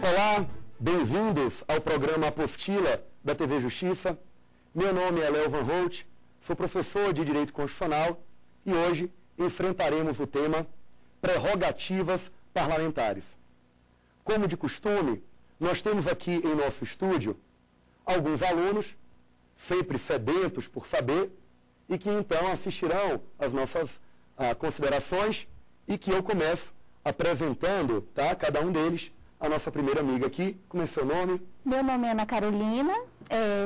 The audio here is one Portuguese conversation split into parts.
Olá, bem-vindos ao programa Apostila da TV Justiça. Meu nome é Léo Van Holt, sou professor de Direito Constitucional e hoje enfrentaremos o tema prerrogativas parlamentares. Como de costume, nós temos aqui em nosso estúdio alguns alunos, sempre sedentos por saber, e que então assistirão às nossas considerações e que eu começo apresentando, tá, cada um deles, a nossa primeira amiga aqui. Como é seu nome? Meu nome é Ana Carolina,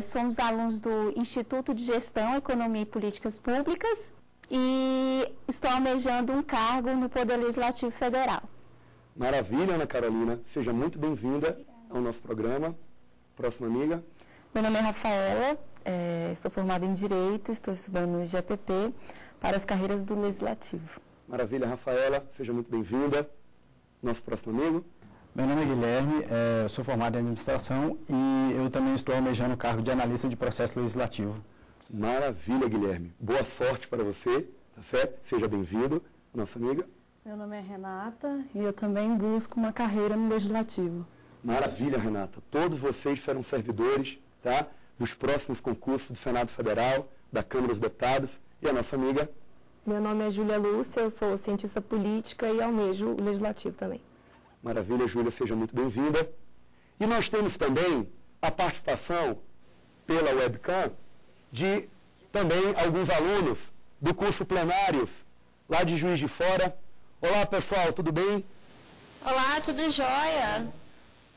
somos alunos do Instituto de Gestão, Economia e Políticas Públicas e estou almejando um cargo no Poder Legislativo Federal. Maravilha, Ana Carolina. Seja muito bem-vinda ao nosso programa. Próxima amiga. Meu nome é Rafaela, sou formada em Direito, estou estudando no IGPP para as carreiras do Legislativo. Maravilha, Rafaela. Seja muito bem-vinda. Nosso próximo amigo. Meu nome é Guilherme, sou formado em Administração e eu também estou almejando o cargo de analista de processo legislativo. Maravilha, Guilherme. Boa sorte para você, tá certo? Seja bem-vindo, nossa amiga. Meu nome é Renata e eu também busco uma carreira no Legislativo. Maravilha, Renata. Todos vocês serão servidores, tá, dos próximos concursos do Senado Federal, da Câmara dos Deputados. E a nossa amiga? Meu nome é Júlia Lúcia, eu sou cientista política e almejo o Legislativo também. Maravilha, Júlia, seja muito bem-vinda. E nós temos também a participação pela webcam de também alguns alunos do curso Plenários, lá de Juiz de Fora. Olá, pessoal, tudo bem? Olá, tudo jóia?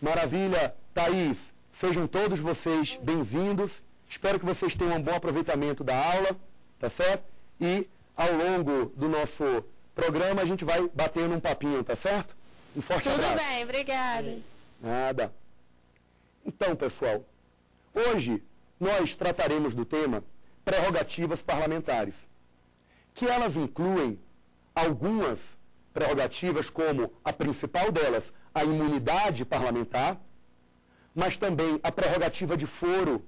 Maravilha. Thaís, sejam todos vocês bem-vindos. Espero que vocês tenham um bom aproveitamento da aula, tá certo? E ao longo do nosso programa a gente vai batendo um papinho, tá certo? Um forte abraço. Tudo bem, obrigada. Nada. Então, pessoal, hoje nós trataremos do tema prerrogativas parlamentares, que elas incluem algumas prerrogativas, como a principal delas, a imunidade parlamentar, mas também a prerrogativa de foro,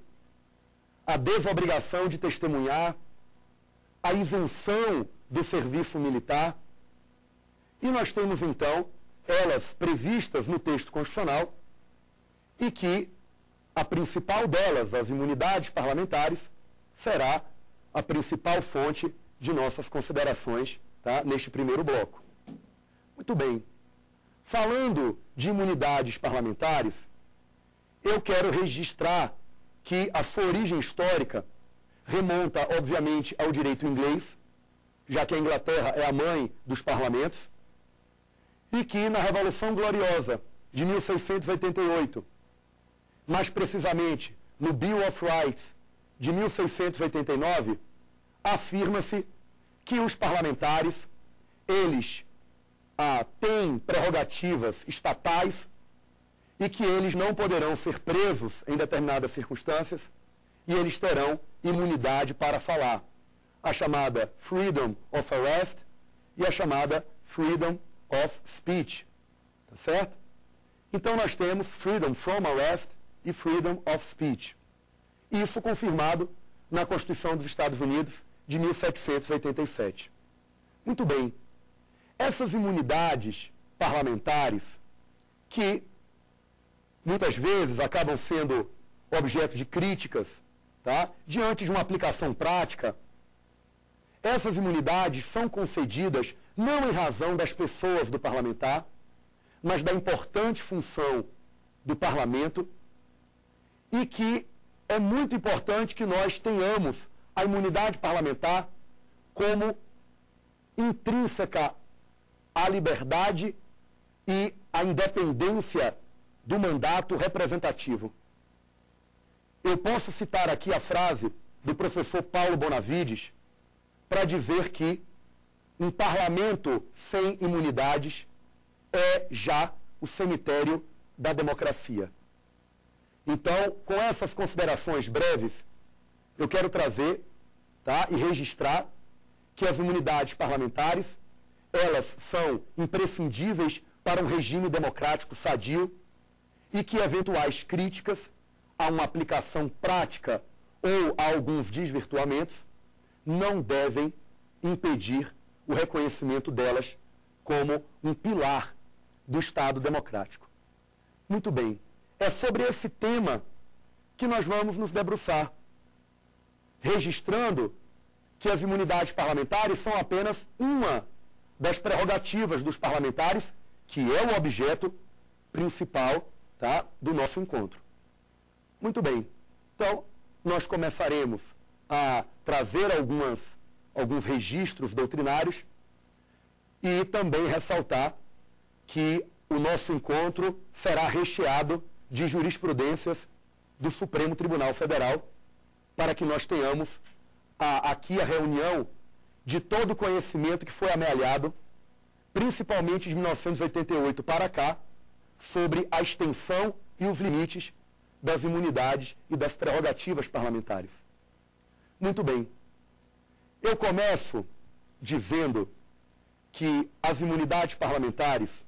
a desobrigação de testemunhar, a isenção do serviço militar. E nós temos, então, elas previstas no texto constitucional e que a principal delas, as imunidades parlamentares, será a principal fonte de nossas considerações, tá, neste primeiro bloco. Muito bem. Falando de imunidades parlamentares, eu quero registrar que a sua origem histórica remonta, obviamente, ao direito inglês, já que a Inglaterra é a mãe dos parlamentos, e que na Revolução Gloriosa de 1688, mais precisamente no Bill of Rights de 1689, afirma-se que os parlamentares, eles têm prerrogativas estatais e que eles não poderão ser presos em determinadas circunstâncias e eles terão imunidade para falar, a chamada Freedom of Arrest e a chamada Freedom of Speech, tá certo? Então nós temos Freedom from Arrest e Freedom of Speech. Isso confirmado na Constituição dos Estados Unidos de 1787. Muito bem. Essas imunidades parlamentares, que muitas vezes acabam sendo objeto de críticas, tá, diante de uma aplicação prática, essas imunidades são concedidas não em razão das pessoas do parlamentar, mas da importante função do parlamento, e que é muito importante que nós tenhamos a imunidade parlamentar como intrínseca à liberdade e à independência do mandato representativo. Eu posso citar aqui a frase do professor Paulo Bonavides para dizer que um parlamento sem imunidades é já o cemitério da democracia. Então, com essas considerações breves, eu quero trazer, tá, e registrar que as imunidades parlamentares, elas são imprescindíveis para um regime democrático sadio e que eventuais críticas a uma aplicação prática ou a alguns desvirtuamentos não devem impedir o reconhecimento delas como um pilar do Estado democrático. Muito bem. É sobre esse tema que nós vamos nos debruçar, registrando que as imunidades parlamentares são apenas uma das prerrogativas dos parlamentares, que é o objeto principal, tá, do nosso encontro. Muito bem. Então, nós começaremos a trazer alguns registros doutrinários e também ressaltar que o nosso encontro será recheado de jurisprudências do Supremo Tribunal Federal, para que nós tenhamos aqui a reunião de todo o conhecimento que foi amealhado, principalmente de 1988 para cá, sobre a extensão e os limites das imunidades e das prerrogativas parlamentares. Muito bem. Eu começo dizendo que as imunidades parlamentares,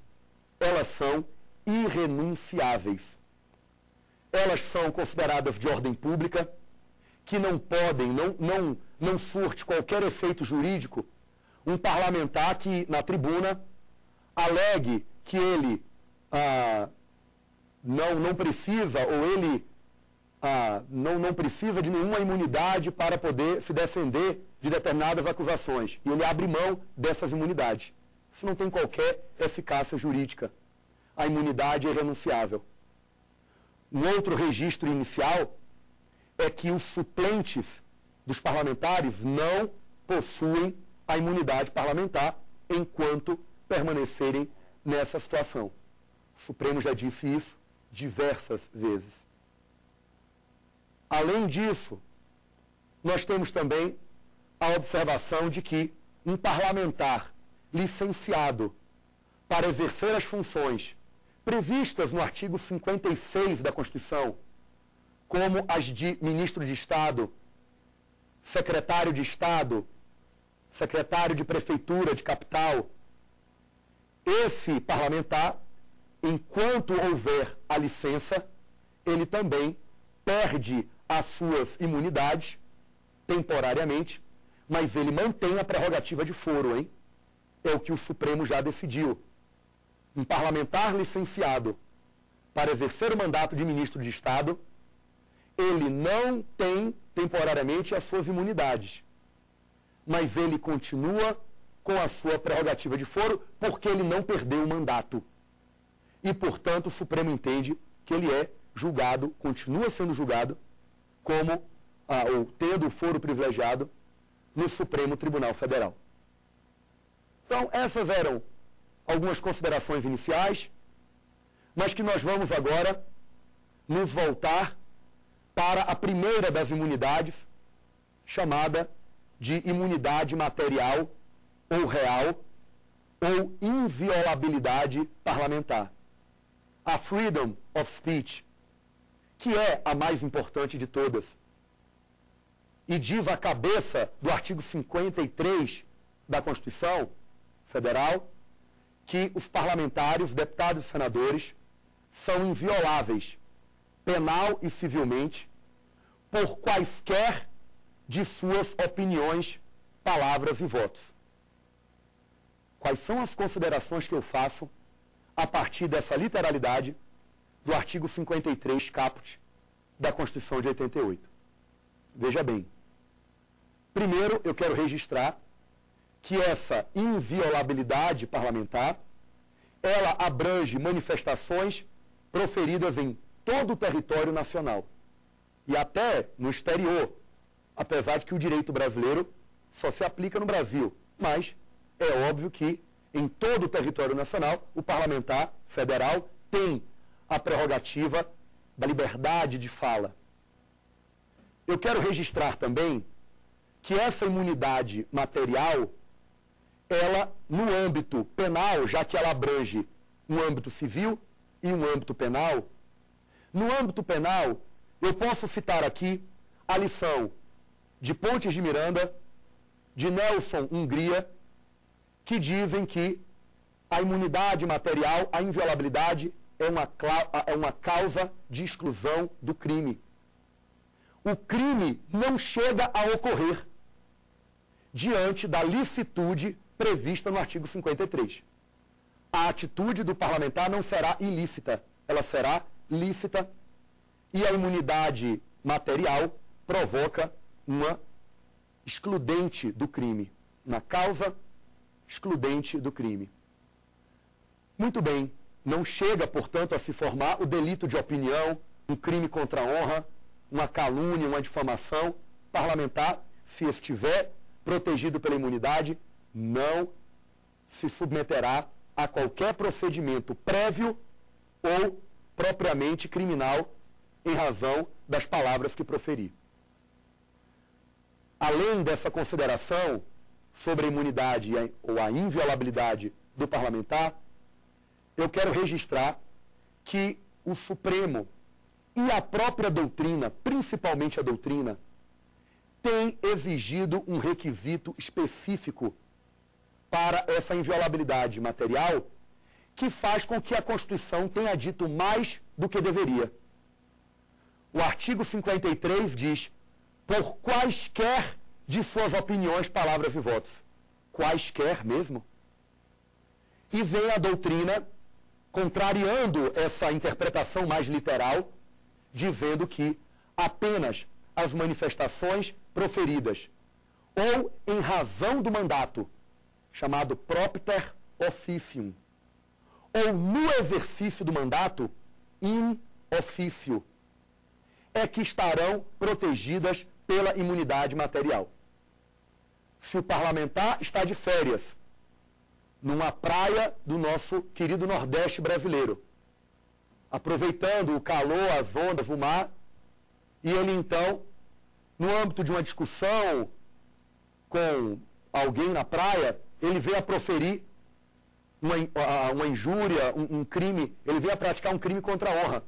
elas são irrenunciáveis. Elas são consideradas de ordem pública, que não podem, não surte qualquer efeito jurídico um parlamentar que, na tribuna, alegue que ele não precisa, ou ele não precisa de nenhuma imunidade para poder se defender de determinadas acusações. E ele abre mão dessas imunidades. Isso não tem qualquer eficácia jurídica. A imunidade é irrenunciável. Um outro registro inicial é que os suplentes dos parlamentares não possuem a imunidade parlamentar enquanto permanecerem nessa situação. O Supremo já disse isso diversas vezes. Além disso, nós temos também a observação de que um parlamentar licenciado para exercer as funções previstas no artigo 56 da Constituição, como as de ministro de Estado, secretário de Estado, secretário de Prefeitura, de Capital, esse parlamentar, enquanto houver a licença, ele também perde as suas imunidades temporariamente, mas ele mantém a prerrogativa de foro, hein? É o que o Supremo já decidiu. Um parlamentar licenciado para exercer o mandato de ministro de Estado, ele não tem temporariamente as suas imunidades, mas ele continua com a sua prerrogativa de foro porque ele não perdeu o mandato. E, portanto, o Supremo entende que ele é julgado, continua sendo julgado, como, ou tendo o foro privilegiado no Supremo Tribunal Federal. Então, essas eram algumas considerações iniciais, mas que nós vamos agora nos voltar para a primeira das imunidades, chamada de imunidade material ou real, ou inviolabilidade parlamentar. A freedom of speech, que é a mais importante de todas. E diz a cabeça do artigo 53 da Constituição Federal que os parlamentares, deputados e senadores são invioláveis, penal e civilmente, por quaisquer de suas opiniões, palavras e votos. Quais são as considerações que eu faço a partir dessa literalidade do artigo 53, caput, da Constituição de 88? Veja bem. Primeiro, eu quero registrar que essa inviolabilidade parlamentar, ela abrange manifestações proferidas em todo o território nacional e até no exterior, apesar de que o direito brasileiro só se aplica no Brasil, mas é óbvio que em todo o território nacional o parlamentar federal tem a prerrogativa da liberdade de fala. Eu quero registrar também que essa imunidade material, ela, no âmbito penal, já que ela abrange um âmbito civil e um âmbito penal, no âmbito penal, eu posso citar aqui a lição de Pontes de Miranda, de Nelson Hungria, que dizem que a imunidade material, a inviolabilidade, é uma causa de exclusão do crime. O crime não chega a ocorrer diante da licitude prevista no artigo 53. A atitude do parlamentar não será ilícita, ela será lícita e a imunidade material provoca uma excludente do crime, uma causa excludente do crime. Muito bem, não chega, portanto, a se formar o delito de opinião, um crime contra a honra, uma calúnia, uma difamação parlamentar, se estiver protegido pela imunidade, não se submeterá a qualquer procedimento prévio ou propriamente criminal em razão das palavras que proferir. Além dessa consideração sobre a imunidade ou a inviolabilidade do parlamentar, eu quero registrar que o Supremo e a própria doutrina, principalmente a doutrina, tem exigido um requisito específico para essa inviolabilidade material que faz com que a Constituição tenha dito mais do que deveria. O artigo 53 diz, por quaisquer de suas opiniões, palavras e votos. Quaisquer mesmo. E vem a doutrina contrariando essa interpretação mais literal, dizendo que apenas as manifestações proferidas ou em razão do mandato, chamado propter officium, ou no exercício do mandato, in officio, é que estarão protegidas pela imunidade material. Se o parlamentar está de férias, numa praia do nosso querido Nordeste brasileiro, aproveitando o calor, as ondas, o mar, e ele então, no âmbito de uma discussão com alguém na praia, ele veio a proferir uma injúria, um crime, ele veio a praticar um crime contra a honra.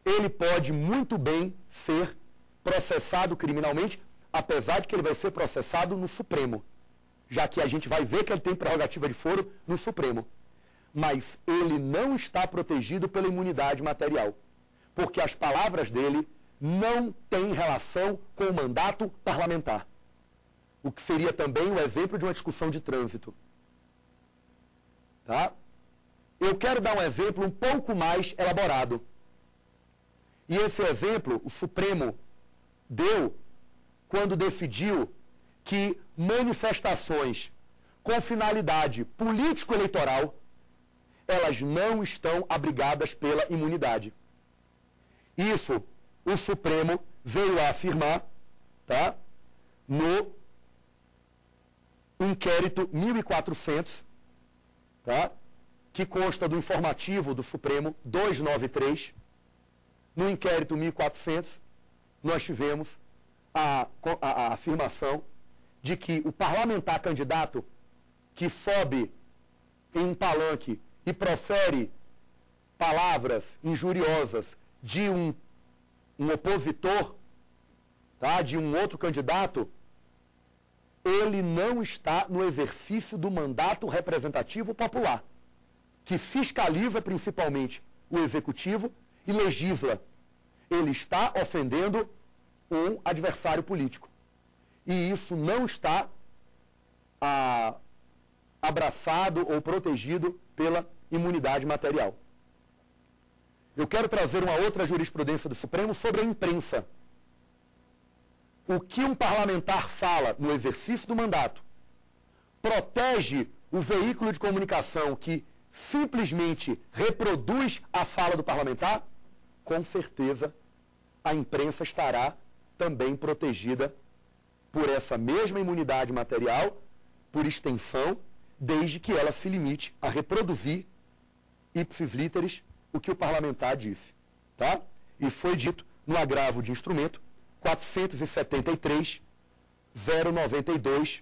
Ele pode muito bem ser processado criminalmente, apesar de que ele vai ser processado no Supremo, já que a gente vai ver que ele tem prerrogativa de foro no Supremo. Mas ele não está protegido pela imunidade material, porque as palavras dele não têm relação com o mandato parlamentar, o que seria também o exemplo de uma discussão de trânsito. Tá? Eu quero dar um exemplo um pouco mais elaborado. E esse exemplo o Supremo deu quando decidiu que manifestações com finalidade político-eleitoral, elas não estão abrigadas pela imunidade. Isso o Supremo veio a afirmar, tá? No inquérito 1400, tá? Que consta do informativo do Supremo 293. No inquérito 1400, nós tivemos a afirmação de que o parlamentar candidato que sobe em um palanque e profere palavras injuriosas de um opositor, tá, de um outro candidato, ele não está no exercício do mandato representativo popular, que fiscaliza principalmente o executivo e legisla. Ele está ofendendo um adversário político. E isso não está abraçado ou protegido pela imunidade material. Eu quero trazer uma outra jurisprudência do Supremo sobre a imprensa. O que um parlamentar fala no exercício do mandato protege o veículo de comunicação que simplesmente reproduz a fala do parlamentar? Com certeza, a imprensa estará também protegida por essa mesma imunidade material, por extensão, desde que ela se limite a reproduzir ipsis literis o que o parlamentar disse. Tá? Isso foi dito no agravo de instrumento 473-092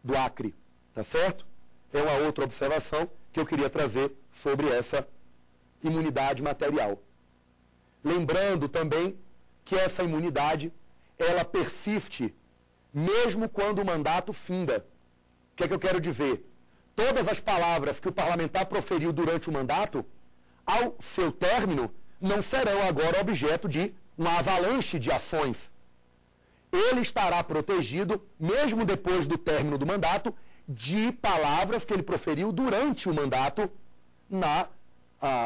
do Acre. Tá certo? É uma outra observação que eu queria trazer sobre essa imunidade material. Lembrando também que essa imunidade, ela persiste mesmo quando o mandato finda. O que é que eu quero dizer? Todas as palavras que o parlamentar proferiu durante o mandato, ao seu término, não serão agora objeto de uma avalanche de ações. Ele estará protegido, mesmo depois do término do mandato, de palavras que ele proferiu durante o mandato na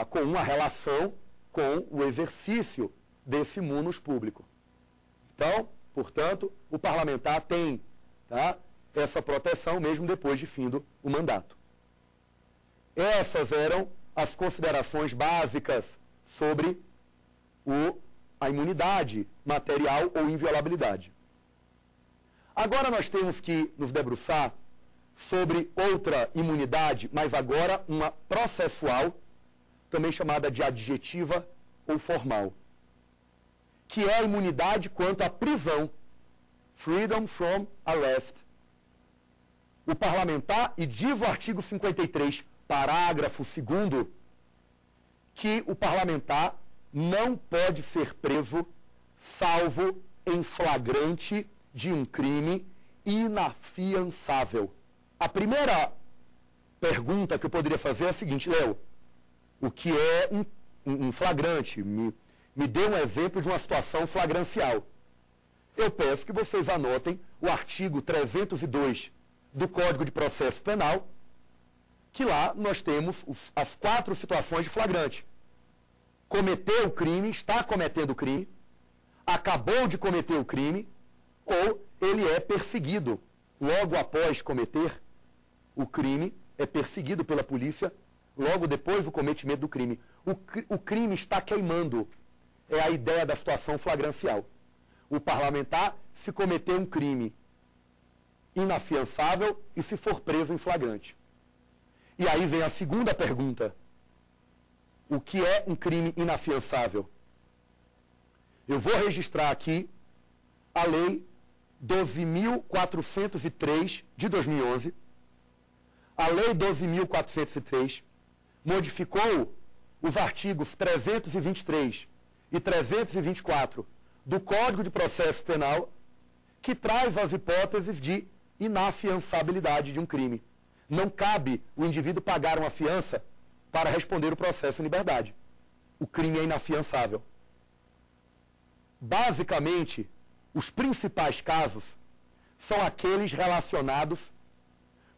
com uma relação com o exercício desse munus público. Então, portanto, o parlamentar tem, tá, essa proteção mesmo depois de findo o mandato. Essas eram as considerações básicas sobre a imunidade material ou inviolabilidade. Agora nós temos que nos debruçar sobre outra imunidade, mas agora uma processual, também chamada de adjetiva ou formal, que é a imunidade quanto à prisão, freedom from arrest. O parlamentar, e diz o artigo 53, parágrafo 2º, que o parlamentar não pode ser preso salvo em flagrante de um crime inafiançável. A primeira pergunta que eu poderia fazer é a seguinte: Léo, o que é um flagrante? Me dê um exemplo de uma situação flagrancial. Eu peço que vocês anotem o artigo 302 do Código de Processo Penal, que lá nós temos as 4 situações de flagrante. Cometeu o crime, está cometendo o crime, acabou de cometer o crime, ou ele é perseguido logo após cometer o crime, é perseguido pela polícia logo depois do cometimento do crime. O crime está queimando. É a ideia da situação flagrancial. O parlamentar, se cometer um crime inafiançável e se for preso em flagrante. E aí vem a segunda pergunta: o que é um crime inafiançável? Eu vou registrar aqui a Lei 12.403 de 2011. A Lei 12.403 modificou os artigos 323 e 324 do Código de Processo Penal, que traz as hipóteses de inafiançabilidade de um crime. Não cabe o indivíduo pagar uma fiança para responder o processo em liberdade. O crime é inafiançável. Basicamente, os principais casos são aqueles relacionados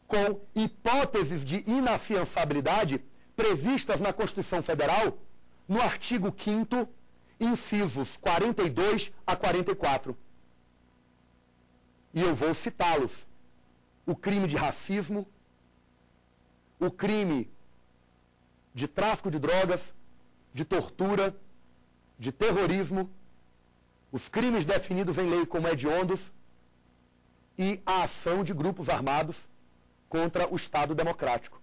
com hipóteses de inafiançabilidade previstas na Constituição Federal, no artigo 5º, incisos 42 a 44. E eu vou citá-los: o crime de racismo, o crime de tráfico de drogas, de tortura, de terrorismo, os crimes definidos em lei como hediondos e a ação de grupos armados contra o Estado Democrático.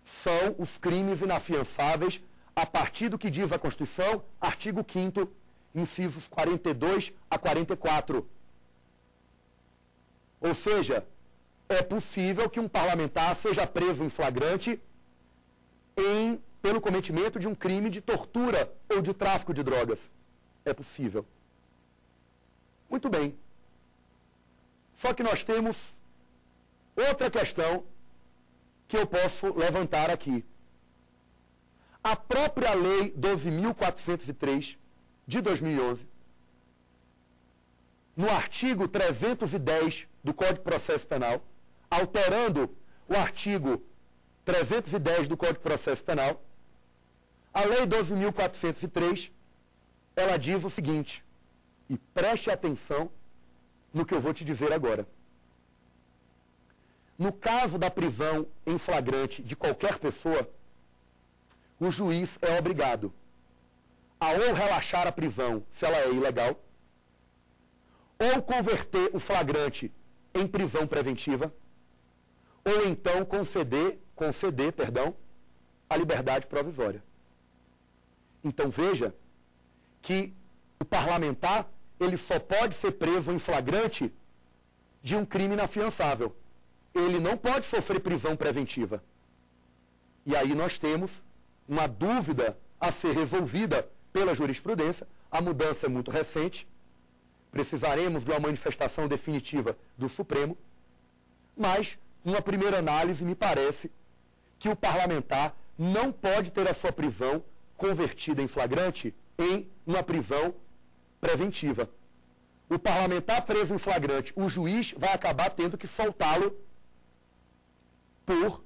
São os crimes inafiançáveis a partir do que diz a Constituição, artigo 5º, incisos 42 a 44. Ou seja, é possível que um parlamentar seja preso em flagrante pelo cometimento de um crime de tortura ou de tráfico de drogas. É possível. Muito bem. Só que nós temos outra questão que eu posso levantar aqui. A própria Lei 12.403 de 2011, no artigo 310 do Código de Processo Penal, alterando o artigo 310 do Código de Processo Penal, a Lei 12.403, ela diz o seguinte, e preste atenção no que eu vou te dizer agora. No caso da prisão em flagrante de qualquer pessoa, o juiz é obrigado a ou relaxar a prisão, se ela é ilegal, ou converter o flagrante em prisão preventiva, ou então conceder, a liberdade provisória. Então veja que o parlamentar, ele só pode ser preso em flagrante de um crime inafiançável. Ele não pode sofrer prisão preventiva. E aí nós temos uma dúvida a ser resolvida pela jurisprudência. A mudança é muito recente. Precisaremos de uma manifestação definitiva do Supremo. Mas, numa primeira análise, me parece que o parlamentar não pode ter a sua prisão convertida em flagrante em uma prisão preventiva. O parlamentar preso em flagrante, o juiz vai acabar tendo que soltá-lo por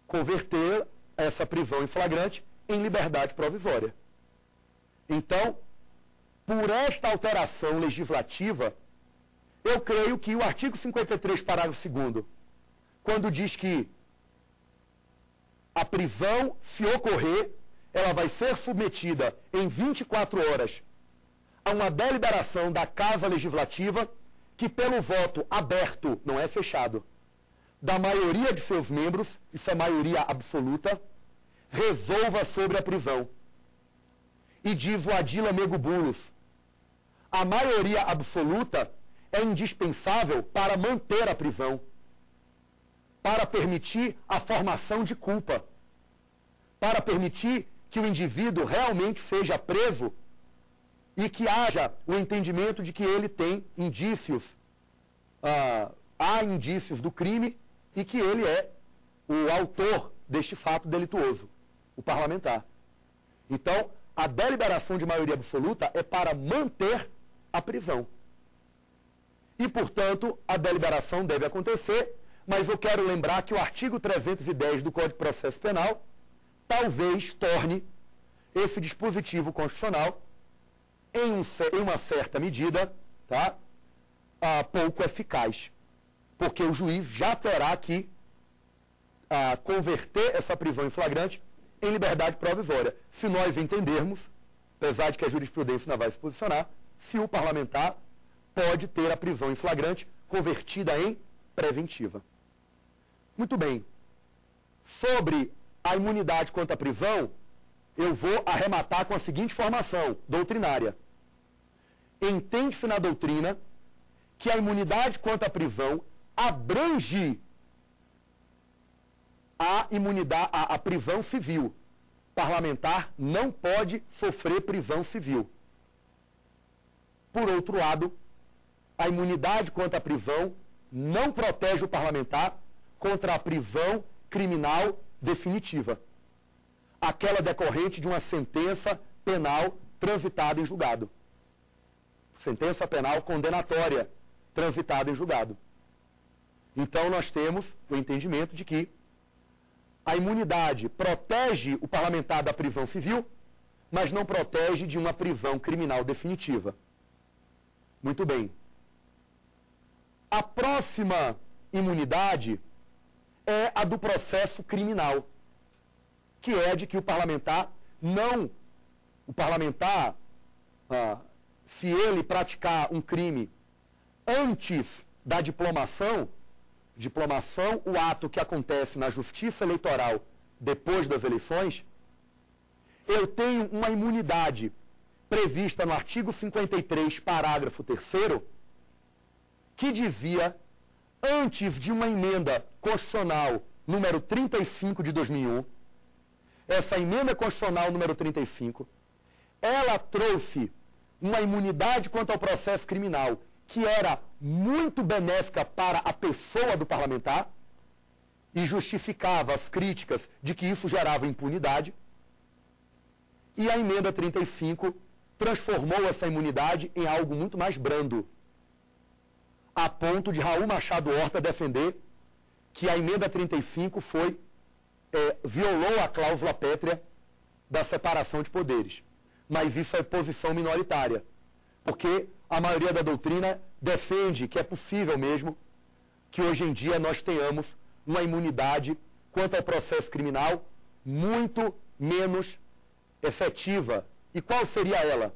converter essa prisão em flagrante em liberdade provisória. Então, por esta alteração legislativa, eu creio que o artigo 53, parágrafo 2º, quando diz que a prisão, se ocorrer, ela vai ser submetida em 24 horas a uma deliberação da Casa Legislativa que, pelo voto aberto, não é fechado, da maioria de seus membros, isso é maioria absoluta, resolva sobre a prisão. E diz o Adila Mego Bulos, a maioria absoluta é indispensável para manter a prisão, para permitir a formação de culpa, para permitir que o indivíduo realmente seja preso e que haja o entendimento de que ele tem indícios, há indícios do crime e que ele é o autor deste fato delituoso, o parlamentar. Então, a deliberação de maioria absoluta é para manter a prisão. E, portanto, a deliberação deve acontecer, mas eu quero lembrar que o artigo 310 do Código de Processo Penal talvez torne esse dispositivo constitucional, em uma certa medida, tá, pouco eficaz. Porque o juiz já terá que converter essa prisão em flagrante em liberdade provisória. Se nós entendermos, apesar de que a jurisprudência ainda vai se posicionar, se o parlamentar pode ter a prisão em flagrante convertida em preventiva. Muito bem. Sobre a imunidade contra a prisão, eu vou arrematar com a seguinte informação doutrinária. Entende-se na doutrina que a imunidade contra a prisão abrange a prisão civil. Parlamentar não pode sofrer prisão civil. Por outro lado, a imunidade contra a prisão não protege o parlamentar contra a prisão criminal definitiva, aquela decorrente de uma sentença penal transitada em julgado. Sentença penal condenatória transitada em julgado. Então, nós temos o entendimento de que a imunidade protege o parlamentar da prisão civil, mas não protege de uma prisão criminal definitiva. Muito bem. A próxima imunidade é a do processo criminal, que é de que o parlamentar se ele praticar um crime antes da diplomação, o ato que acontece na justiça eleitoral depois das eleições, eu tenho uma imunidade prevista no artigo 53, parágrafo 3º, que dizia, antes de uma emenda constitucional número 35 de 2001, essa emenda constitucional número 35, ela trouxe uma imunidade quanto ao processo criminal que era muito benéfica para a pessoa do parlamentar e justificava as críticas de que isso gerava impunidade. E a emenda 35 transformou essa imunidade em algo muito mais brando, a ponto de Raul Machado Horta defender que a emenda 35 violou a cláusula pétrea da separação de poderes. Mas isso é posição minoritária, porque a maioria da doutrina defende que é possível mesmo que hoje em dia nós tenhamos uma imunidade quanto ao processo criminal muito menos efetiva. E qual seria ela?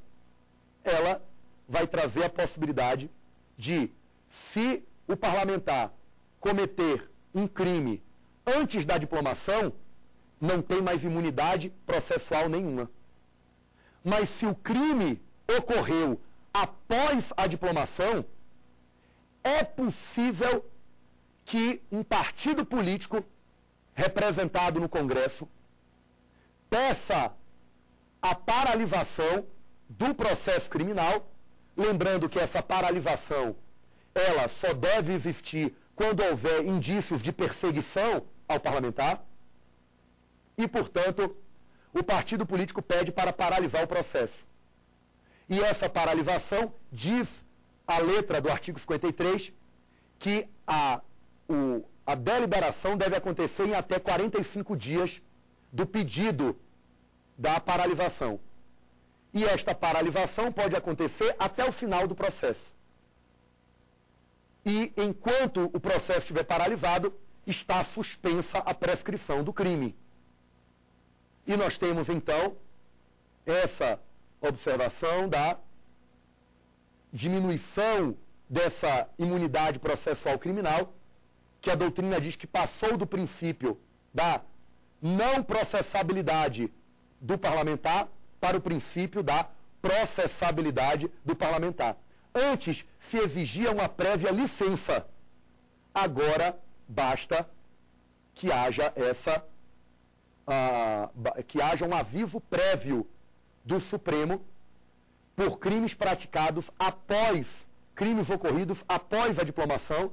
Ela vai trazer a possibilidade de, se o parlamentar cometer um crime antes da diplomação, não tem mais imunidade processual nenhuma. Mas se o crime ocorreu após a diplomação, é possível que um partido político representado no Congresso peça a paralisação do processo criminal, lembrando que essa paralisação ela só deve existir quando houver indícios de perseguição ao parlamentar e, portanto, o partido político pede para paralisar o processo. E essa paralisação diz a letra do artigo 53 que a deliberação deve acontecer em até 45 dias do pedido da paralisação. E esta paralisação pode acontecer até o final do processo. E enquanto o processo estiver paralisado, está suspensa a prescrição do crime. E nós temos, então, essa observação da diminuição dessa imunidade processual criminal, que a doutrina diz que passou do princípio da não processabilidade do parlamentar para o princípio da processabilidade do parlamentar. Antes se exigia uma prévia licença. Agora basta que haja um aviso prévio do Supremo por crimes praticados crimes ocorridos após a diplomação,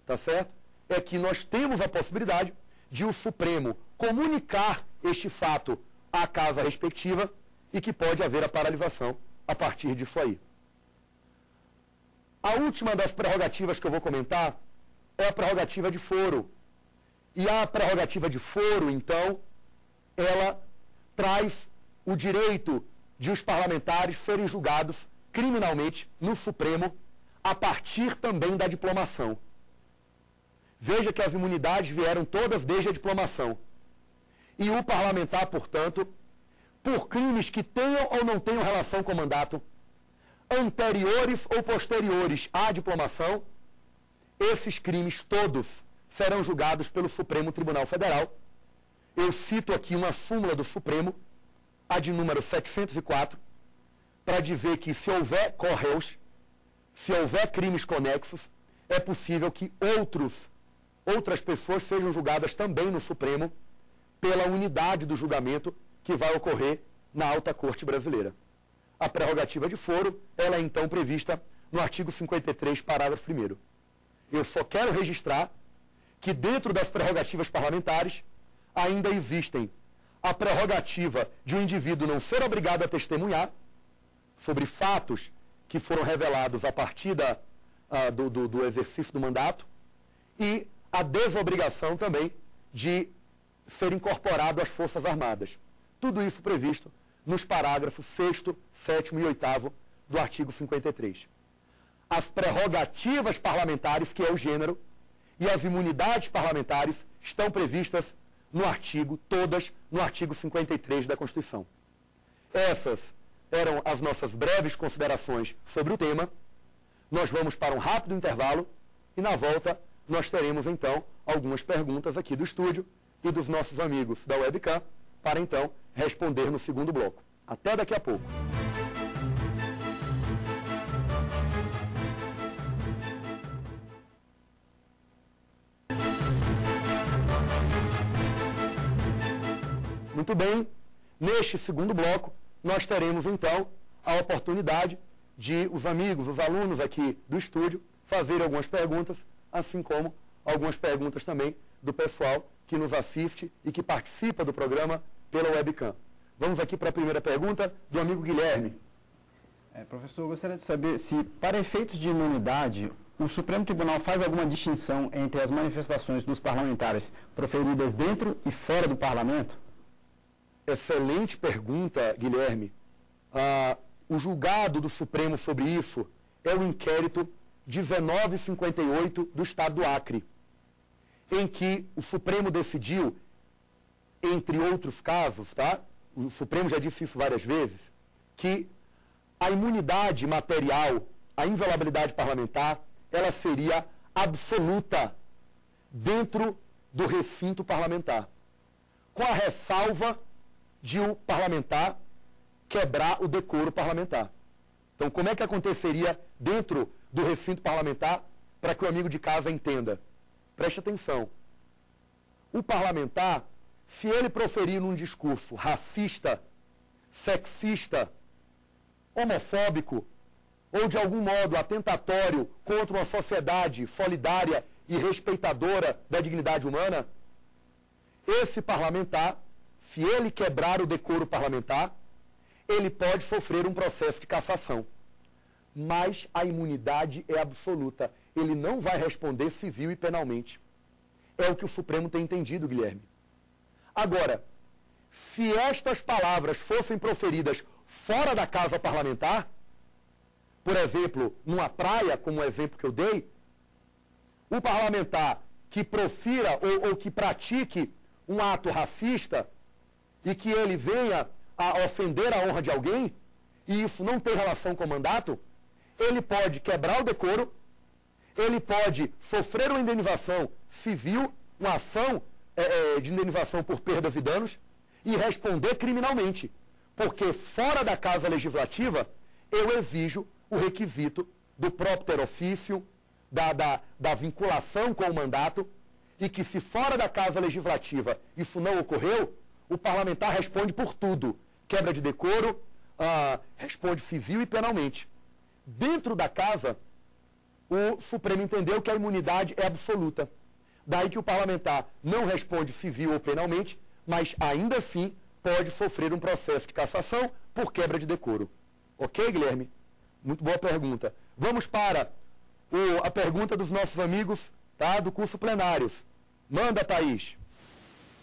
tá certo? É que nós temos a possibilidade de o Supremo comunicar este fato à casa respectiva e que pode haver a paralisação a partir disso aí. A última das prerrogativas que eu vou comentar é a prerrogativa de foro. E a prerrogativa de foro, então, ela traz o direito de os parlamentares serem julgados criminalmente no Supremo a partir também da diplomação. Veja que as imunidades vieram todas desde a diplomação. E o parlamentar, portanto, por crimes que tenham ou não tenham relação com o mandato, anteriores ou posteriores à diplomação, esses crimes todos serão julgados pelo Supremo Tribunal Federal. Eu cito aqui uma súmula do Supremo, a de número 704, para dizer que se houver co-réus, se houver crimes conexos, é possível que outras pessoas sejam julgadas também no Supremo pela unidade do julgamento que vai ocorrer na Alta Corte Brasileira. A prerrogativa de foro, ela é então prevista no artigo 53, parágrafo 1º. Eu só quero registrar que dentro das prerrogativas parlamentares ainda existem a prerrogativa de um indivíduo não ser obrigado a testemunhar sobre fatos que foram revelados a partir do exercício do mandato e a desobrigação também de ser incorporado às Forças Armadas. Tudo isso previsto nos parágrafos 6º, 7º e 8º do artigo 53. As prerrogativas parlamentares, que é o gênero, e as imunidades parlamentares estão previstas todas no artigo 53 da Constituição. Essas eram as nossas breves considerações sobre o tema. Nós vamos para um rápido intervalo e, na volta, nós teremos, então, algumas perguntas aqui do estúdio e dos nossos amigos da webcam para, então, responder no segundo bloco. Até daqui a pouco. Muito bem, neste segundo bloco, nós teremos, então, a oportunidade de os amigos, os alunos aqui do estúdio, fazerem algumas perguntas, assim como algumas perguntas também do pessoal que nos assiste e que participa do programa pela webcam. Vamos aqui para a primeira pergunta do amigo Guilherme. Professor, eu gostaria de saber se, para efeitos de imunidade, o Supremo Tribunal faz alguma distinção entre as manifestações dos parlamentares proferidas dentro e fora do parlamento? Excelente pergunta, Guilherme. O julgado do Supremo sobre isso é o inquérito 1958 do Estado do Acre, em que o Supremo decidiu, entre outros casos, tá? O Supremo já disse isso várias vezes, que a imunidade material, a inviolabilidade parlamentar, ela seria absoluta dentro do recinto parlamentar, com a ressalva de o parlamentar quebrar o decoro parlamentar. Então, como é que aconteceria dentro do recinto parlamentar para que o amigo de casa entenda? Preste atenção. O parlamentar, se ele proferir um discurso racista, sexista, homofóbico ou de algum modo atentatório contra uma sociedade solidária e respeitadora da dignidade humana, esse parlamentar, se ele quebrar o decoro parlamentar, ele pode sofrer um processo de cassação. Mas a imunidade é absoluta. Ele não vai responder civil e penalmente. É o que o Supremo tem entendido, Guilherme. Agora, se estas palavras fossem proferidas fora da casa parlamentar, por exemplo, numa praia, como o exemplo que eu dei, o parlamentar que profira ou que pratique um ato racista e que ele venha a ofender a honra de alguém, e isso não tem relação com o mandato, ele pode quebrar o decoro, ele pode sofrer uma indenização civil, uma ação de indenização por perdas e danos, e responder criminalmente. Porque fora da casa legislativa, eu exijo o requisito do propter ofício, da vinculação com o mandato, e que se fora da casa legislativa isso não ocorreu, o parlamentar responde por tudo. Quebra de decoro, responde civil e penalmente. Dentro da casa, o Supremo entendeu que a imunidade é absoluta. Daí que o parlamentar não responde civil ou penalmente, mas ainda assim pode sofrer um processo de cassação por quebra de decoro. Ok, Guilherme? Muito boa pergunta. Vamos para a pergunta dos nossos amigos, tá, do curso plenários. Manda, Thaís.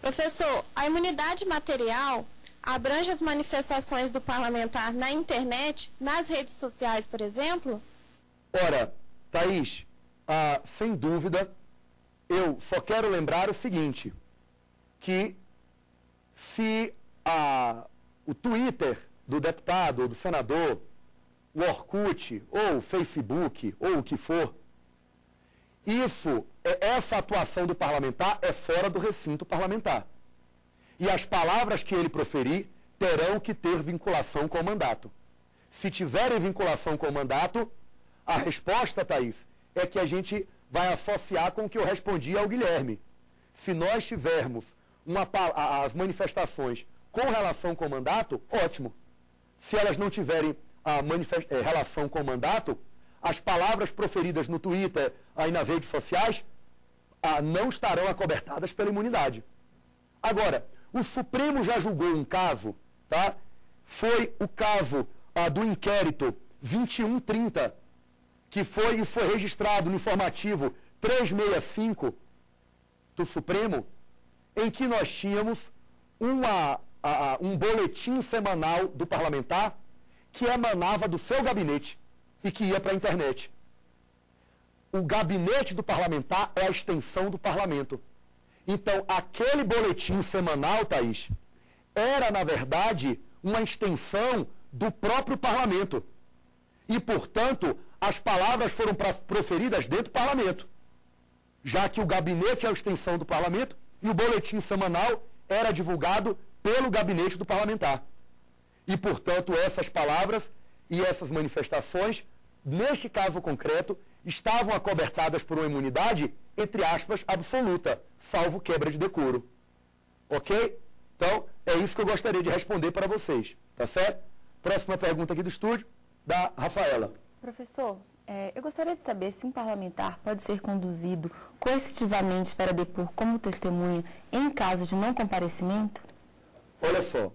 Professor, a imunidade material abrange as manifestações do parlamentar na internet, nas redes sociais, por exemplo? Ora, Thaís, sem dúvida, eu só quero lembrar o seguinte, que se o Twitter do deputado ou do senador, o Orkut, ou o Facebook, ou o que for, essa atuação do parlamentar é fora do recinto parlamentar. E as palavras que ele proferir terão que ter vinculação com o mandato. Se tiverem vinculação com o mandato, a resposta, Thaís, é que a gente vai associar com o que eu respondi ao Guilherme. Se nós tivermos as manifestações com relação com o mandato, ótimo. Se elas não tiverem relação com o mandato, as palavras proferidas no Twitter e nas redes sociais não estarão acobertadas pela imunidade. Agora, o Supremo já julgou um caso, tá? Foi o caso do inquérito 2130, que foi registrado no informativo 365 do Supremo, em que nós tínhamos um boletim semanal do parlamentar que emanava do seu gabinete e que ia para a internet. O gabinete do parlamentar é a extensão do parlamento. Então, aquele boletim semanal, Thaís, era, na verdade, uma extensão do próprio parlamento. E, portanto, as palavras foram proferidas dentro do parlamento, já que o gabinete é a extensão do parlamento e o boletim semanal era divulgado pelo gabinete do parlamentar. E, portanto, essas palavras e essas manifestações, neste caso concreto, estavam acobertadas por uma imunidade, entre aspas, absoluta, salvo quebra de decoro. Ok? Então, é isso que eu gostaria de responder para vocês. Tá certo? Próxima pergunta aqui do estúdio, da Rafaela. Professor, eu gostaria de saber se um parlamentar pode ser conduzido coercitivamente para depor como testemunha em caso de não comparecimento? Olha só,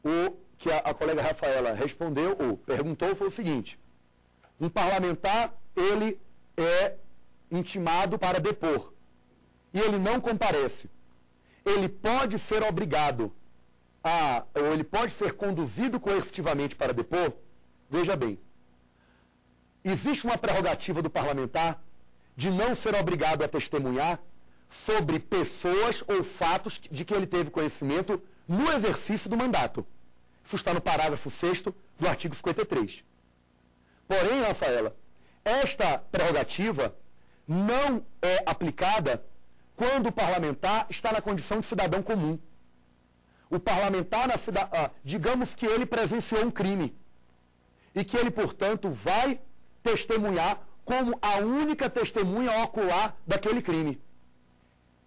o que a colega Rafaela respondeu ou perguntou foi o seguinte: um parlamentar, ele é intimado para depor e ele não comparece. Ele pode ser obrigado ou ele pode ser conduzido coercitivamente para depor? Veja bem, existe uma prerrogativa do parlamentar de não ser obrigado a testemunhar sobre pessoas ou fatos de que ele teve conhecimento no exercício do mandato. Isso está no parágrafo 6º do artigo 53. Porém, Rafaela, esta prerrogativa não é aplicada quando o parlamentar está na condição de cidadão comum. O parlamentar, digamos que ele presenciou um crime e que ele, portanto, vai testemunhar como a única testemunha ocular daquele crime.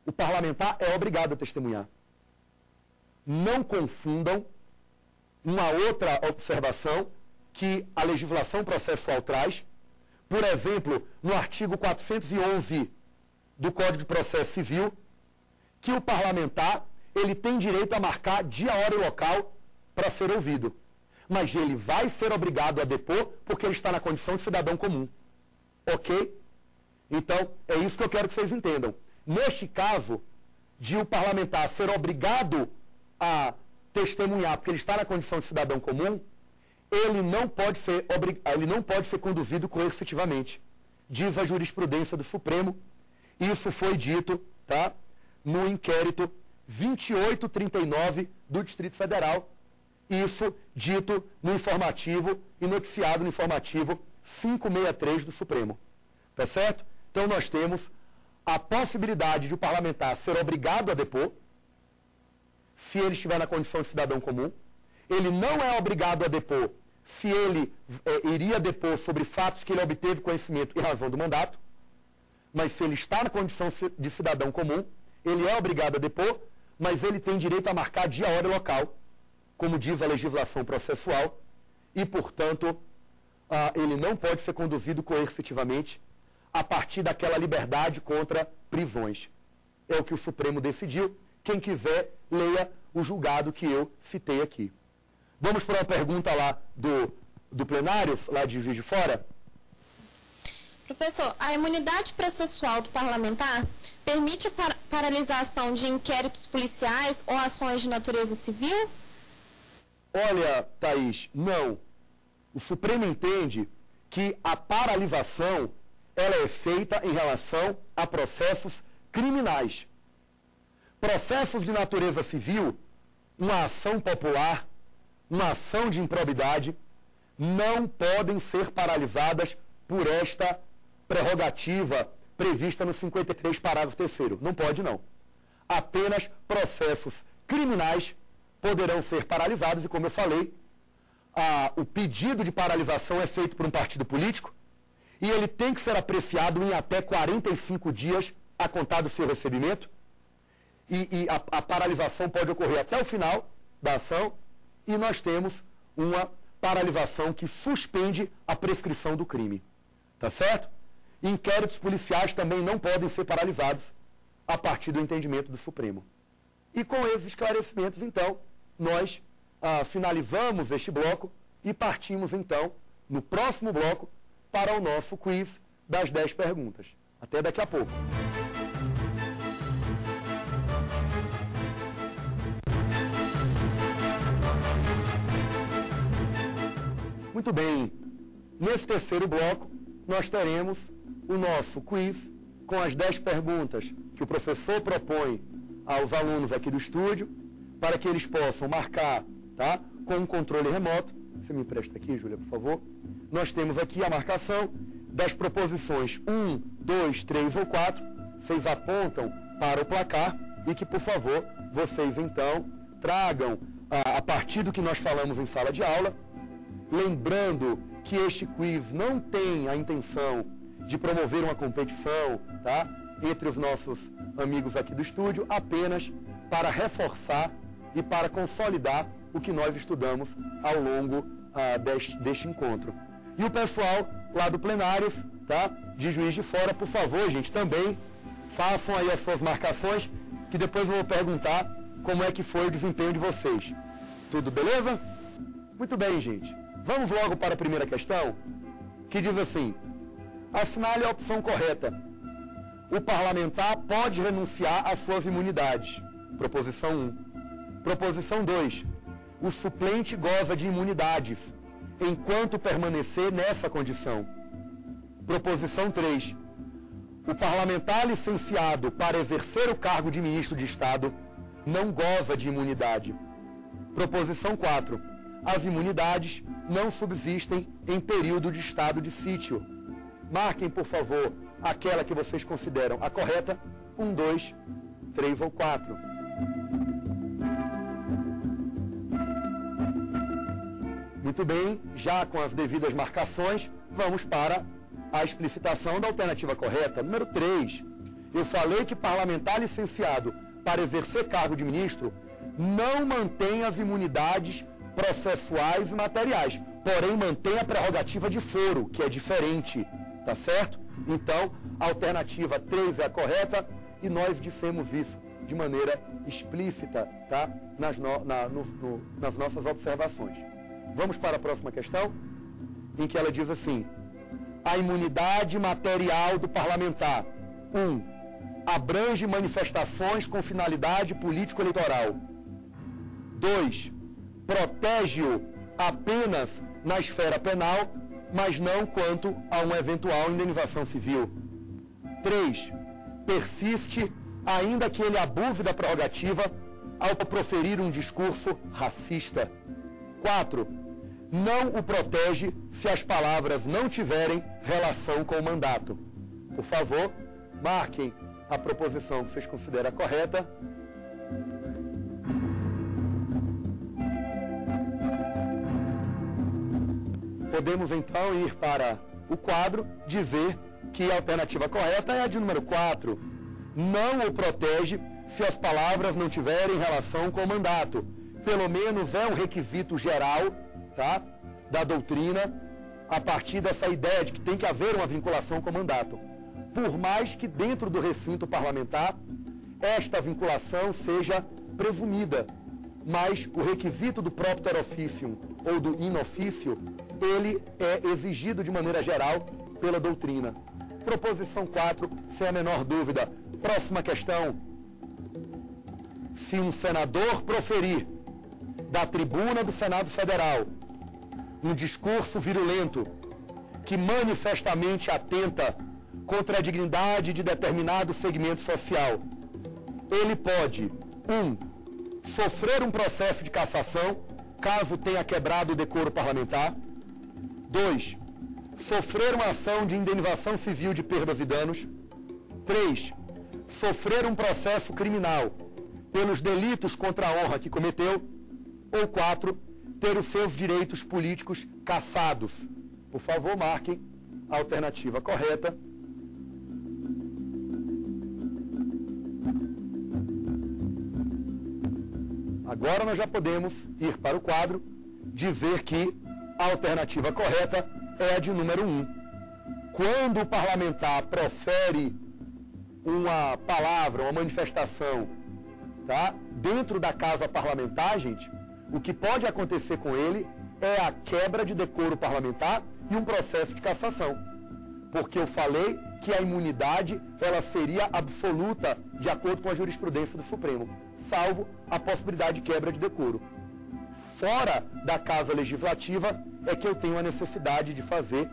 O parlamentar é obrigado a testemunhar. Não confundam uma outra observação que a legislação processual traz. Por exemplo, no artigo 411 do Código de Processo Civil, que o parlamentar ele tem direito a marcar dia, hora e local para ser ouvido. Mas ele vai ser obrigado a depor porque ele está na condição de cidadão comum. Ok? Então, é isso que eu quero que vocês entendam. Neste caso, de o parlamentar ser obrigado a testemunhar, porque ele está na condição de cidadão comum, ele não pode ser conduzido coercitivamente. Diz a jurisprudência do Supremo. Isso foi dito, tá, no inquérito 2839 do Distrito Federal. Isso dito no informativo e noticiado no informativo 563 do Supremo. Tá certo? Então nós temos a possibilidade de o parlamentar ser obrigado a depor, se ele estiver na condição de cidadão comum. Ele não é obrigado a depor se ele iria depor sobre fatos que ele obteve conhecimento em razão do mandato, mas se ele está na condição de cidadão comum, ele é obrigado a depor, mas ele tem direito a marcar dia, hora e local, como diz a legislação processual, e, portanto, ele não pode ser conduzido coercitivamente a partir daquela liberdade contra prisões. É o que o Supremo decidiu. Quem quiser, leia o julgado que eu citei aqui. Vamos para uma pergunta lá do plenário, lá de Juiz de Fora. Professor, a imunidade processual do parlamentar permite a paralisação de inquéritos policiais ou ações de natureza civil? Olha, Thaís, não. O Supremo entende que a paralisação ela é feita em relação a processos criminais. Processos de natureza civil, uma ação popular, uma ação de improbidade, não podem ser paralisadas por esta prerrogativa prevista no 53, parágrafo 3º. Não pode, não. Apenas processos criminais poderão ser paralisados e, como eu falei, o pedido de paralisação é feito por um partido político e ele tem que ser apreciado em até 45 dias a contar do seu recebimento e a paralisação pode ocorrer até o final da ação e nós temos uma paralisação que suspende a prescrição do crime. Tá certo? Inquéritos policiais também não podem ser paralisados a partir do entendimento do Supremo. E com esses esclarecimentos, então, nós finalizamos este bloco e partimos, então, no próximo bloco, para o nosso quiz das 10 perguntas. Até daqui a pouco. Muito bem. Nesse terceiro bloco, nós teremos o nosso quiz com as 10 perguntas que o professor propõe aos alunos aqui do estúdio, para que eles possam marcar, tá, com um controle remoto. Você me empresta aqui, Júlia, por favor. Nós temos aqui a marcação das proposições 1, 2, 3 ou 4. Vocês apontam para o placar e que, por favor, vocês, então, tragam a partir do que nós falamos em sala de aula. Lembrando que este quiz não tem a intenção de promover uma competição, tá, entre os nossos amigos aqui do estúdio, apenas para reforçar e para consolidar o que nós estudamos ao longo deste encontro. E o pessoal lá do plenário, tá, de Juiz de Fora, por favor, gente, também façam aí as suas marcações, que depois eu vou perguntar como é que foi o desempenho de vocês. Tudo beleza? Muito bem, gente. Vamos logo para a primeira questão, que diz assim: assinale a opção correta. O parlamentar pode renunciar às suas imunidades. Proposição 1. Proposição 2. O suplente goza de imunidades, enquanto permanecer nessa condição. Proposição 3. O parlamentar licenciado para exercer o cargo de ministro de Estado não goza de imunidade. Proposição 4. As imunidades não subsistem em período de estado de sítio. Marquem, por favor, aquela que vocês consideram a correta. 1, 2, 3 ou 4. Muito bem, já com as devidas marcações, vamos para a explicitação da alternativa correta. Número 3. Eu falei que parlamentar licenciado para exercer cargo de ministro não mantém as imunidades processuais e materiais, porém mantém a prerrogativa de foro, que é diferente, tá certo? Então, a alternativa 3 é a correta e nós dissemos isso de maneira explícita, tá? Nas nossas observações. Vamos para a próxima questão, em que ela diz assim: a imunidade material do parlamentar. 1. Abrange manifestações com finalidade político-eleitoral. 2. Protege-o apenas na esfera penal, mas não quanto a uma eventual indenização civil. 3. Persiste, ainda que ele abuse da prerrogativa, ao proferir um discurso racista. 4. Não o protege se as palavras não tiverem relação com o mandato. Por favor, marquem a proposição que vocês consideram correta. Podemos então ir para o quadro, dizer que a alternativa correta é a de número 4. Não o protege se as palavras não tiverem relação com o mandato. Pelo menos é um requisito geral, tá, da doutrina, a partir dessa ideia de que tem que haver uma vinculação com o mandato. Por mais que dentro do recinto parlamentar esta vinculação seja presumida, mas o requisito do propter officium ou do in officio, ele é exigido de maneira geral pela doutrina. Proposição 4, sem a menor dúvida. Próxima questão. Se um senador proferir da tribuna do Senado Federal um discurso virulento que manifestamente atenta contra a dignidade de determinado segmento social, ele pode, 1. Sofrer um processo de cassação, caso tenha quebrado o decoro parlamentar. 2. Sofrer uma ação de indenização civil de perdas e danos. 3. Sofrer um processo criminal pelos delitos contra a honra que cometeu. Ou 4. Ter os seus direitos políticos cassados. Por favor, marquem a alternativa correta. Agora nós já podemos ir para o quadro, dizer que a alternativa correta é a de número 1. Quando o parlamentar profere uma palavra, uma manifestação, tá, dentro da casa parlamentar, gente, o que pode acontecer com ele é a quebra de decoro parlamentar e um processo de cassação. Porque eu falei que a imunidade ela seria absoluta de acordo com a jurisprudência do Supremo, salvo a possibilidade de quebra de decoro. Fora da Casa Legislativa é que eu tenho a necessidade de fazer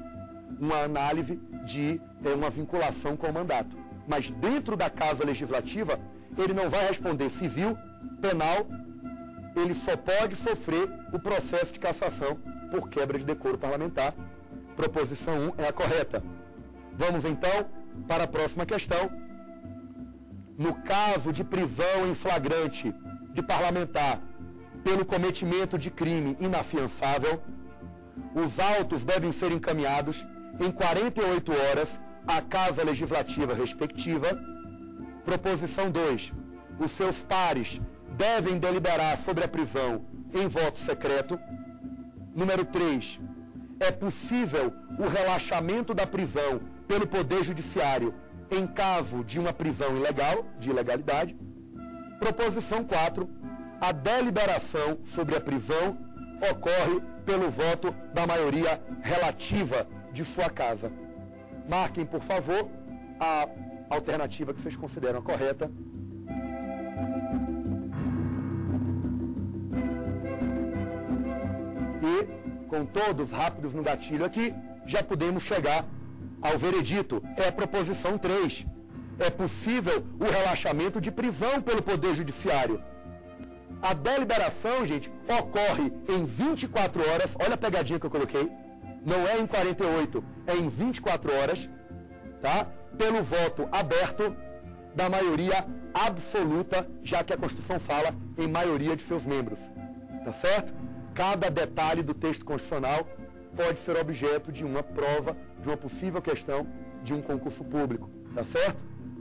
uma análise de uma vinculação com o mandato. Mas dentro da Casa Legislativa, ele não vai responder civil, penal, ele só pode sofrer o processo de cassação por quebra de decoro parlamentar. Proposição 1 é a correta. Vamos então para a próxima questão. No caso de prisão em flagrante de parlamentar pelo cometimento de crime inafiançável, os autos devem ser encaminhados em 48 horas à Casa Legislativa respectiva. Proposição 2. Os seus pares devem deliberar sobre a prisão em voto secreto. Número 3. É possível o relaxamento da prisão pelo Poder Judiciário em caso de uma prisão ilegal, de ilegalidade. Proposição 4. A deliberação sobre a prisão ocorre pelo voto da maioria relativa de sua casa. Marquem, por favor, a alternativa que vocês consideram correta. E, com todos rápidos no gatilho aqui, já podemos chegar ao veredito. É a proposição 3. É possível o relaxamento de prisão pelo Poder Judiciário. A deliberação, gente, ocorre em 24 horas. Olha a pegadinha que eu coloquei. Não é em 48, é em 24 horas, tá? Pelo voto aberto da maioria absoluta, já que a Constituição fala em maioria de seus membros. Tá certo? Cada detalhe do texto constitucional pode ser objeto de uma prova, de uma possível questão de um concurso público. Tá certo?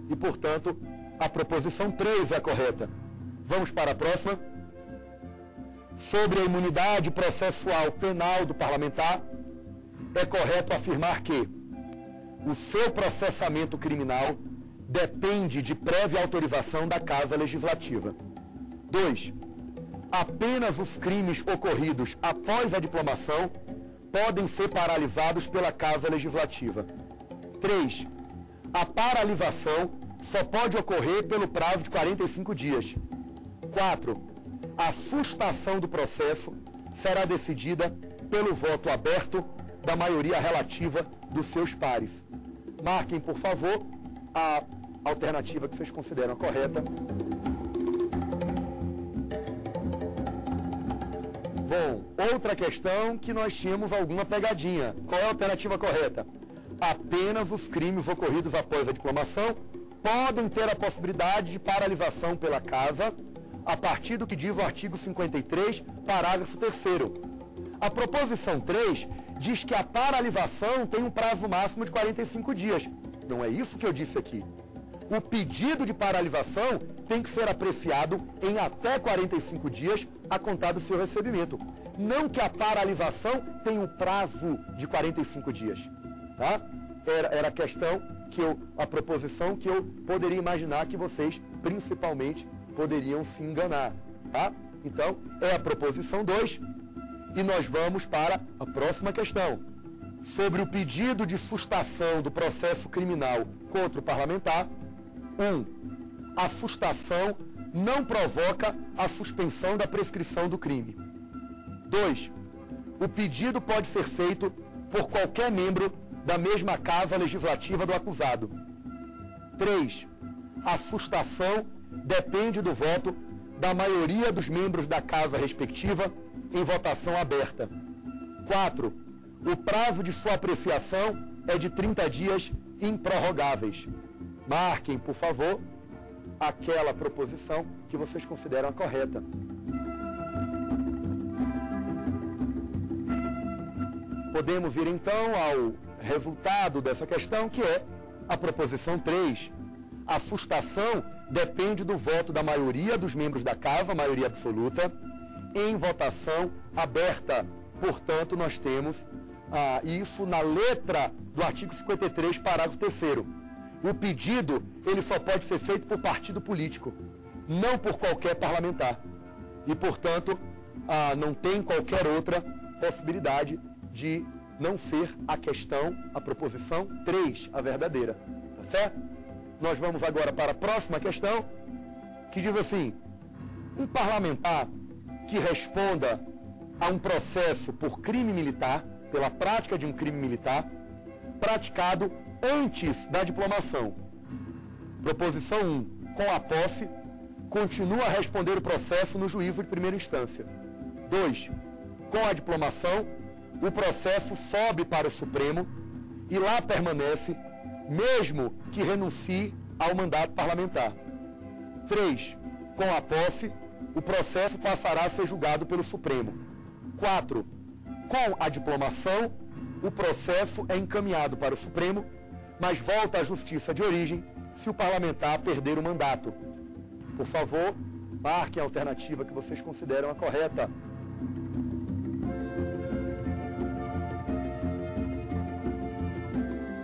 E, portanto, a proposição 3 é a correta. Vamos para a próxima. Sobre a imunidade processual penal do parlamentar, é correto afirmar que o seu processamento criminal depende de prévia autorização da Casa Legislativa. 2. Apenas os crimes ocorridos após a diplomação podem ser paralisados pela Casa Legislativa. 3. A paralisação só pode ocorrer pelo prazo de 45 dias. 4. a sustação do processo será decidida pelo voto aberto da maioria relativa dos seus pares. Marquem, por favor, a alternativa que vocês consideram correta. Bom, outra questão que nós tínhamos alguma pegadinha. Qual é a alternativa correta? Apenas os crimes ocorridos após a diplomação podem ter a possibilidade de paralisação pela Casa, a partir do que diz o artigo 53, parágrafo 3º. A proposição 3 diz que a paralisação tem um prazo máximo de 45 dias. Não é isso que eu disse aqui. O pedido de paralisação tem que ser apreciado em até 45 dias a contar do seu recebimento. Não que a paralisação tenha um prazo de 45 dias. Tá? Era a questão a proposição que eu poderia imaginar que vocês, principalmente, poderiam se enganar. Tá? Então, é a proposição 2. E nós vamos para a próxima questão. Sobre o pedido de sustação do processo criminal contra o parlamentar. 1. A sustação não provoca a suspensão da prescrição do crime. 2. O pedido pode ser feito por qualquer membro da mesma casa legislativa do acusado. 3. A sustação depende do voto da maioria dos membros da casa respectiva em votação aberta. 4. O prazo de sua apreciação é de 30 dias improrrogáveis. Marquem, por favor, aquela proposição que vocês consideram a correta. Podemos ir então ao resultado dessa questão, que é a proposição 3. A sustação depende do voto da maioria dos membros da Casa, maioria absoluta, em votação aberta. Portanto, nós temos isso na letra do artigo 53, parágrafo 3º. O pedido, ele só pode ser feito por partido político, não por qualquer parlamentar. E, portanto, não tem qualquer outra possibilidade de não ser a questão, a proposição 3, a verdadeira. Tá certo? Nós vamos agora para a próxima questão, que diz assim: um parlamentar que responda a um processo por crime militar, pela prática de um crime militar, praticado antes da diplomação. Proposição 1. Com a posse, continua a responder o processo no juízo de primeira instância. 2. Com a diplomação, o processo sobe para o Supremo e lá permanece, mesmo que renuncie ao mandato parlamentar. 3. Com a posse, o processo passará a ser julgado pelo Supremo. 4. Com a diplomação, o processo é encaminhado para o Supremo, mas volta à Justiça de origem se o parlamentar perder o mandato. Por favor, marquem a alternativa que vocês consideram a correta.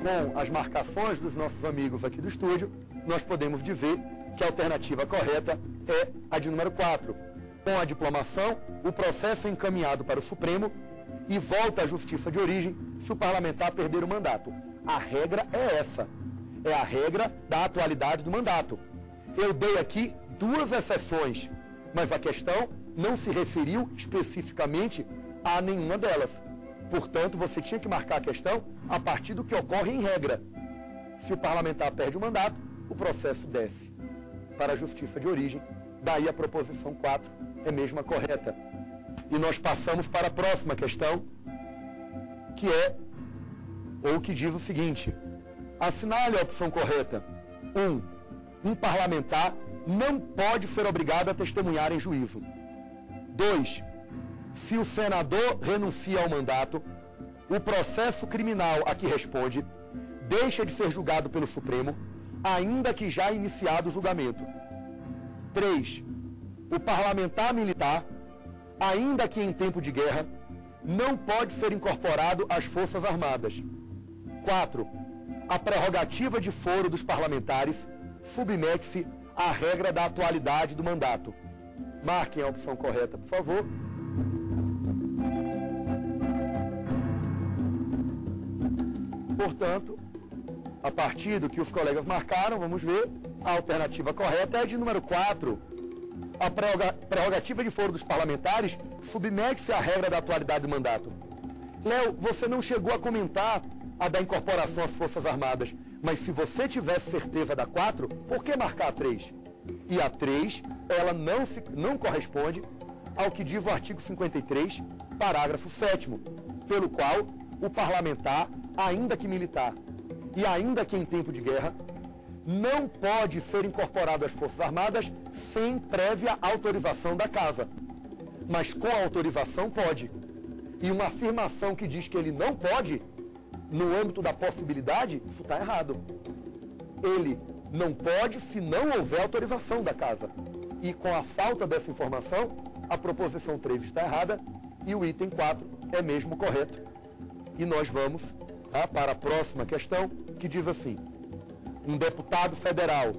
Com as marcações dos nossos amigos aqui do estúdio, nós podemos dizer que a alternativa correta é a de número 4. Com a diplomação, o processo é encaminhado para o Supremo e volta à Justiça de origem se o parlamentar perder o mandato. A regra é essa. É a regra da atualidade do mandato. Eu dei aqui 2 exceções, mas a questão não se referiu especificamente a nenhuma delas. Portanto, você tinha que marcar a questão a partir do que ocorre em regra. Se o parlamentar perde o mandato, o processo desce para a Justiça de origem. Daí a proposição 4 é mesmo a correta. E nós passamos para a próxima questão, que é, ou que diz o seguinte: assinale a opção correta. 1. Um parlamentar não pode ser obrigado a testemunhar em juízo. 2. Se o senador renuncia ao mandato, o processo criminal a que responde deixa de ser julgado pelo Supremo, ainda que já iniciado o julgamento. 3. O parlamentar militar, ainda que em tempo de guerra, não pode ser incorporado às Forças Armadas. 4. A prerrogativa de foro dos parlamentares submete-se à regra da atualidade do mandato. Marquem a opção correta, por favor. Portanto, a partir do que os colegas marcaram, vamos ver, a alternativa correta é a de número 4. a prerrogativa de foro dos parlamentares submete-se à regra da atualidade do mandato. Léo, você não chegou a comentar a da incorporação às Forças Armadas, mas se você tivesse certeza da 4, por que marcar a 3? E a 3, ela não corresponde ao que diz o artigo 53, parágrafo 7º, pelo qual o parlamentar, ainda que militar e ainda que em tempo de guerra, não pode ser incorporado às Forças Armadas sem prévia autorização da Casa. Mas com a autorização pode. E uma afirmação que diz que ele não pode, no âmbito da possibilidade, isso está errado. Ele não pode se não houver autorização da Casa. E com a falta dessa informação, a proposição 3 está errada e o item 4 é mesmo correto. E nós vamos para a próxima questão, que diz assim: um deputado federal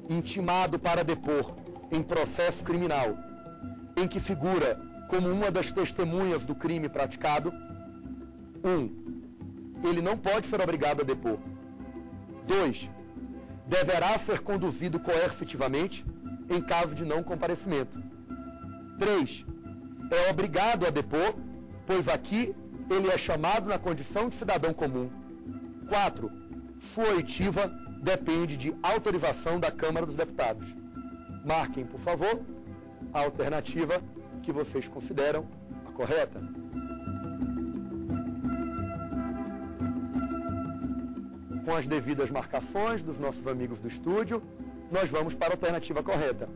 intimado para depor em processo criminal em que figura como uma das testemunhas do crime praticado, 1. Ele não pode ser obrigado a depor. 2. Deverá ser conduzido coercitivamente em caso de não comparecimento. 3. É obrigado a depor, pois aqui ele é chamado na condição de cidadão comum. 4. Sua oitiva depende de autorização da Câmara dos Deputados. Marquem, por favor, a alternativa que vocês consideram a correta. Com as devidas marcações dos nossos amigos do estúdio, nós vamos para a alternativa correta.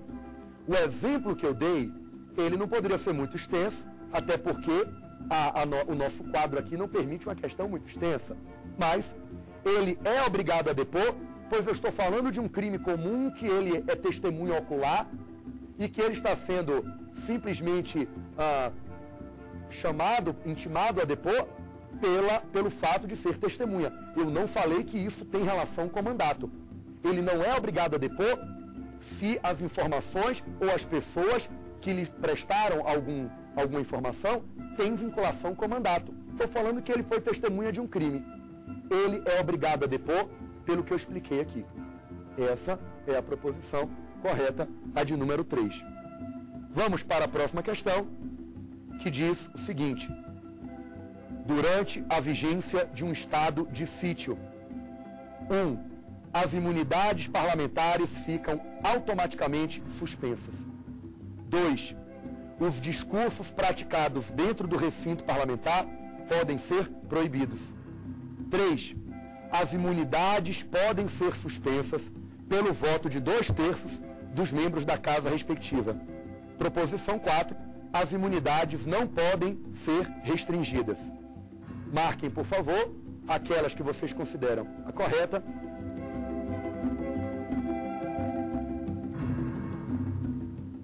O exemplo que eu dei, ele não poderia ser muito extenso, até porque o nosso quadro aqui não permite uma questão muito extensa. Mas ele é obrigado a depor, pois eu estou falando de um crime comum que ele é testemunha ocular e que ele está sendo simplesmente intimado a depor pelo fato de ser testemunha. Eu não falei que isso tem relação com o mandato. Ele não é obrigado a depor se as informações ou as pessoas que lhe prestaram alguma informação têm vinculação com o mandato. Estou falando que ele foi testemunha de um crime. Ele é obrigado a depor pelo que eu expliquei aqui. Essa é a proposição correta, a de número 3. Vamos para a próxima questão, que diz o seguinte: durante a vigência de um estado de sítio, 1. As imunidades parlamentares ficam automaticamente suspensas. 2. Os discursos praticados dentro do recinto parlamentar podem ser proibidos. 3. As imunidades podem ser suspensas pelo voto de 2/3 dos membros da casa respectiva. Proposição 4. As imunidades não podem ser restringidas. Marquem, por favor, aquelas que vocês consideram a correta.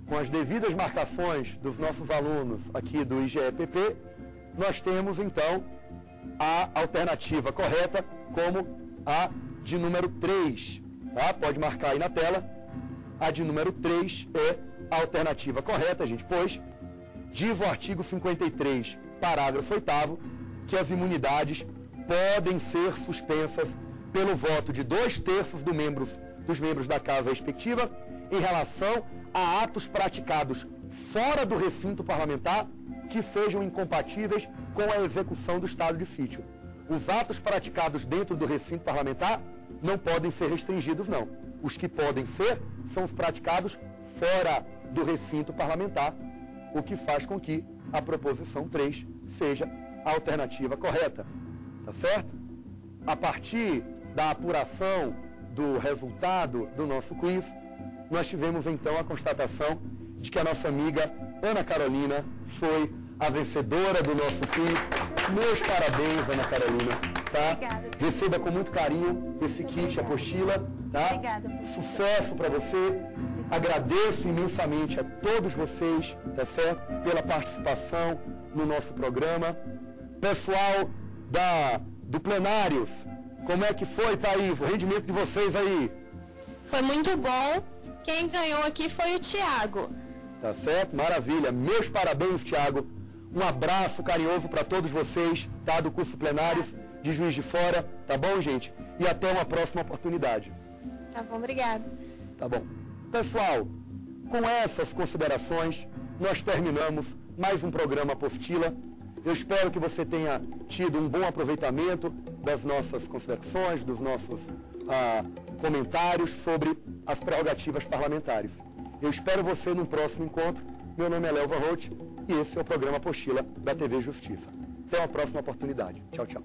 Com as devidas marcações dos nossos alunos aqui do IGEPP, nós temos, então, a alternativa correta como a de número 3. Tá? Pode marcar aí na tela. A de número 3 é a alternativa correta, gente, pois diz o artigo 53, parágrafo 8º, que as imunidades podem ser suspensas pelo voto de 2/3 dos membros da casa respectiva em relação a atos praticados fora do recinto parlamentar que sejam incompatíveis com a execução do estado de sítio. Os atos praticados dentro do recinto parlamentar não podem ser restringidos, não. Os que podem ser são os praticados fora do recinto parlamentar, o que faz com que a proposição 3 seja a alternativa correta. Tá certo? A partir da apuração do resultado do nosso quiz, nós tivemos então a constatação de que a nossa amiga Ana Carolina foi a vencedora do nosso quiz. Meus parabéns, Ana Carolina. Tá? Obrigada. Receba com muito carinho esse kit, apostila. Tá? Obrigada, professor. Sucesso para você. Agradeço imensamente a todos vocês, tá certo? Pela participação no nosso programa. Pessoal do Plenários, como é que foi, Thaís, o rendimento de vocês aí? Foi muito bom. Quem ganhou aqui foi o Tiago. Tá certo? Maravilha. Meus parabéns, Tiago. Um abraço carinhoso para todos vocês, tá? Do curso Plenários de Juiz de Fora. Tá bom, gente? E até uma próxima oportunidade. Tá bom, obrigada. Tá bom. Pessoal, Com essas considerações, nós terminamos mais um programa Apostila. Eu espero que você tenha tido um bom aproveitamento das nossas considerações, dos nossos comentários sobre as prerrogativas parlamentares. Eu espero você no próximo encontro. Meu nome é Léo Varrote e esse é o programa Apostila da TV Justiça. Até uma próxima oportunidade. Tchau, tchau.